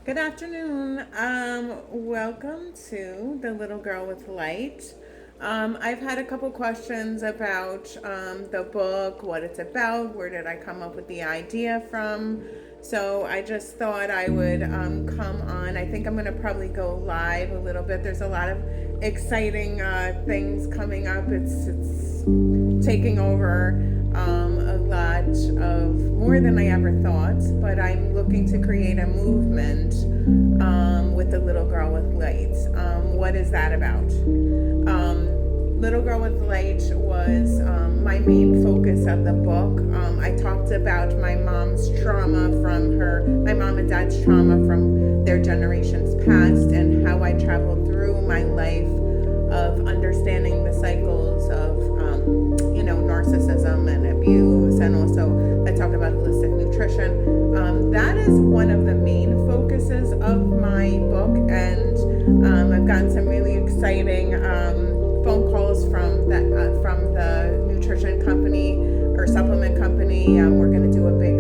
Good afternoon. Welcome to The Little Girl with Light. I've had a couple questions about the book, what it's about, where did I come up with the idea from. So I just thought I would come on. I think I'm going to probably go live a little bit. There's a lot of exciting things coming up. It's taking over a lot of more than I ever thought, but I'm looking to create a movement with the Little Girl with Light. What is that about? Little Girl with Light was my main focus of the book. I talked about my mom's trauma my mom and dad's trauma from their generations past, and how I traveled through my life of understanding the cycles of, narcissism and abuse, and also I talk about holistic nutrition. That is one of the main focuses of my book, and I've gotten some really exciting phone calls from the nutrition company or supplement company. We're going to do a big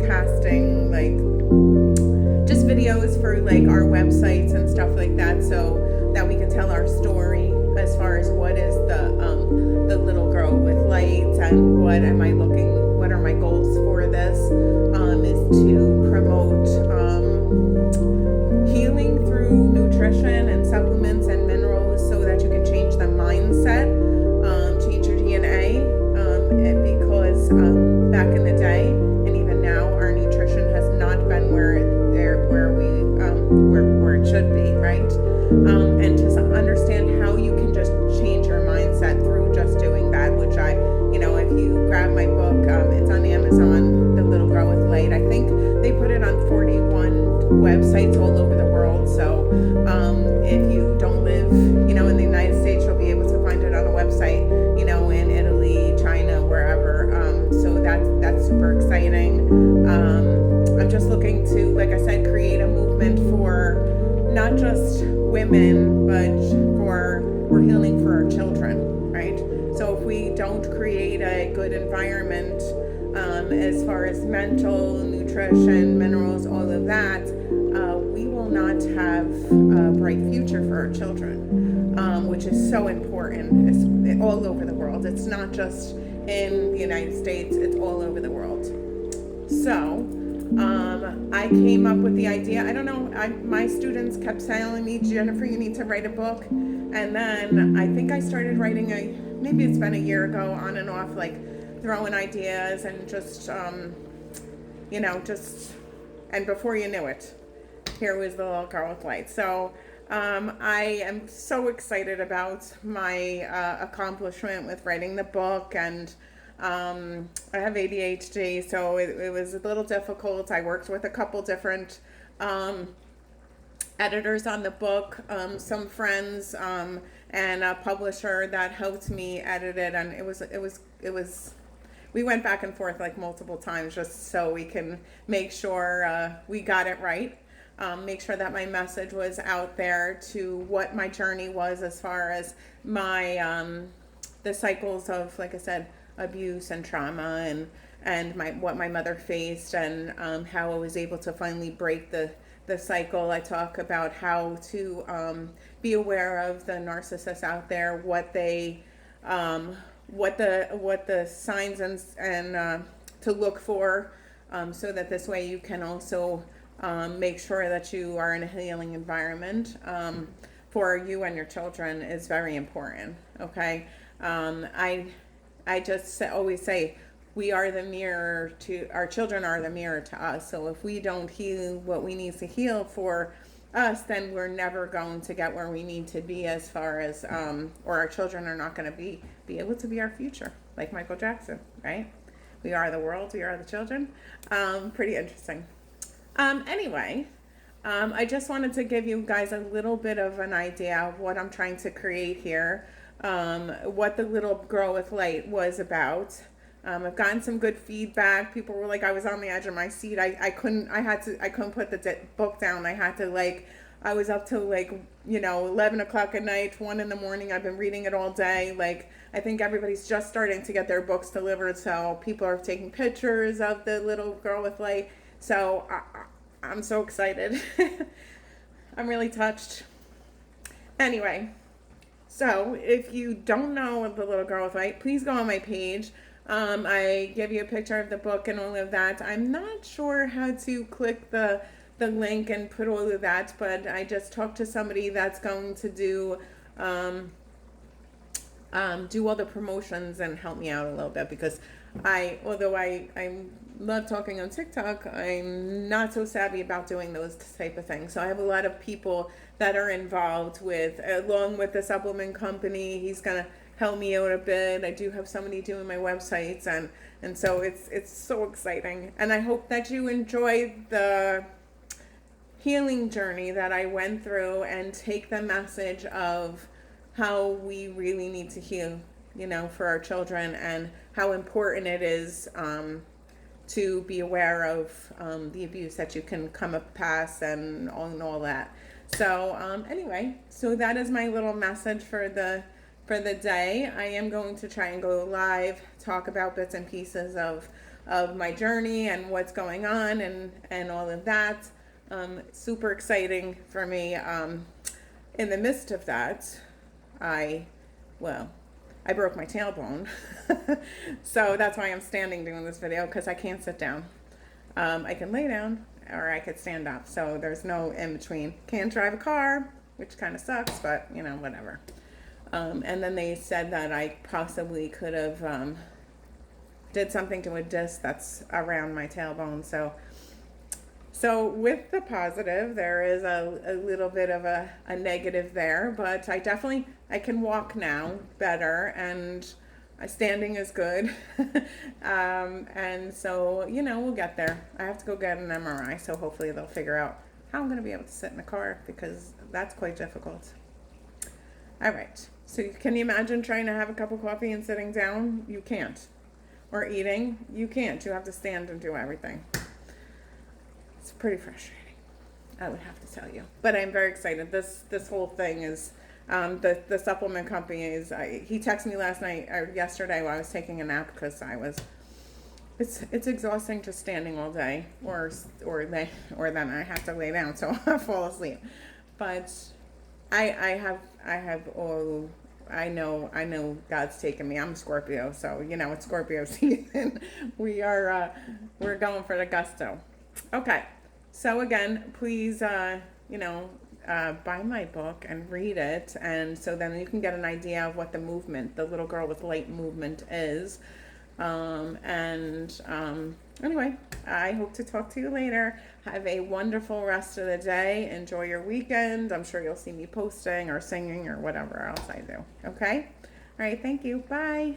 casting, just videos for our websites and stuff like that, so that we can tell our story as far as what is the little girl with light, and what are my goals for this, is to promote healing through nutrition and supplements and minerals, so that you can change the mindset, change your DNA, because back in the day and even now, our nutrition has not been where it should be, right? And to understand how you can just change your mindset through just doing that, which if you grab my book, it's on Amazon, The Little Girl with Light. I think they put it on 41 websites all over the world. So if you don't live, in the United States, you'll be able to find it on a website, in Italy, China, wherever. So that's super exciting. I'm just looking to, like I said, create a movement for not just women, but we're healing for our children, right? So if we don't create a good environment, as far as mental, nutrition, minerals, all of that, we will not have a bright future for our children, which is so important. It's all over the world. It's not just in the United States, it's all over the world. So, I came up with the idea. I don't know. My students kept telling me, Jennifer, you need to write a book. And then I think I started writing maybe it's been a year ago, on and off, throwing ideas and just, and before you knew it, here was the Little Girl with Light. So, I am so excited about my accomplishment with writing the book, and I have ADHD, so it was a little difficult. I worked with a couple different editors on the book, some friends, and a publisher that helped me edit it, and it was. We went back and forth multiple times just so we can make sure we got it right. Make sure that my message was out there to what my journey was, as far as my the cycles of, like I said, abuse and trauma, and what my mother faced, and how I was able to finally break the cycle. I talk about how to be aware of the narcissists out there, what the signs and to look for, so that this way you can also make sure that you are in a healing environment for you and your children is very important. Okay, I just always say, we are the mirror to our children, are the mirror to us. So if we don't heal what we need to heal for us, then we're never going to get where we need to be, as far as or our children are not going to be able to be our future, like Michael Jackson, right? We are the world, we are the children. Pretty interesting. Anyway, I just wanted to give you guys a little bit of an idea of what I'm trying to create here, what the Little Girl with Light was about. I've gotten some good feedback. People were like, I was on the edge of my seat. I couldn't put the book down. I had to I was up till like, 11 o'clock at night, 1 in the morning. I've been reading it all day. Like, I think everybody's just starting to get their books delivered. So people are taking pictures of the little girl with light. So I'm so excited. I'm really touched. Anyway, so if you don't know the little girl with light, please go on my page. I give you a picture of the book and all of that. I'm not sure how to click the link and put all of that, but I just talked to somebody that's going to do all the promotions and help me out a little bit, because although I love talking on TikTok, I'm not so savvy about doing those type of things. So I have a lot of people that are involved with, along with the supplement company. He's gonna help me out a bit. I do have somebody doing my websites, and so it's so exciting. And I hope that you enjoy the healing journey that I went through and take the message of how we really need to heal, for our children, and how important it is to be aware of the abuse that you can come up past and all that. So anyway, so that is my little message for the day. I am going to try and go live, talk about bits and pieces of my journey and what's going on and all of that. Super exciting for me. In the midst of that, I broke my tailbone. So that's why I'm standing doing this video, because I can't sit down. I can lay down or I could stand up. So there's no in between. Can't drive a car, which kind of sucks, but whatever. And then they said that I possibly could have did something to a disc that's around my tailbone. So with the positive, there is a little bit of a negative there, but I can walk now better, and standing is good. And so, we'll get there. I have to go get an MRI, so hopefully they'll figure out how I'm going to be able to sit in the car, because that's quite difficult. All right. So can you imagine trying to have a cup of coffee and sitting down? You can't. Or eating? You can't. You have to stand and do everything. It's pretty frustrating, I would have to tell you. But I'm very excited. This whole thing is, the supplement company is, he texted me last night or yesterday while I was taking a nap, because it's exhausting just standing all day, or then I have to lay down, so I fall asleep. But I know God's taken me. I'm a Scorpio, so it's Scorpio season. We're going for the gusto. Okay, so again, please, buy my book and read it, and so then you can get an idea of what the movement, the Little Girl with Light movement is. Anyway, I hope to talk to you later. Have a wonderful rest of the day. Enjoy your weekend. I'm sure you'll see me posting or singing or whatever else I do. Okay? All right, thank you. Bye.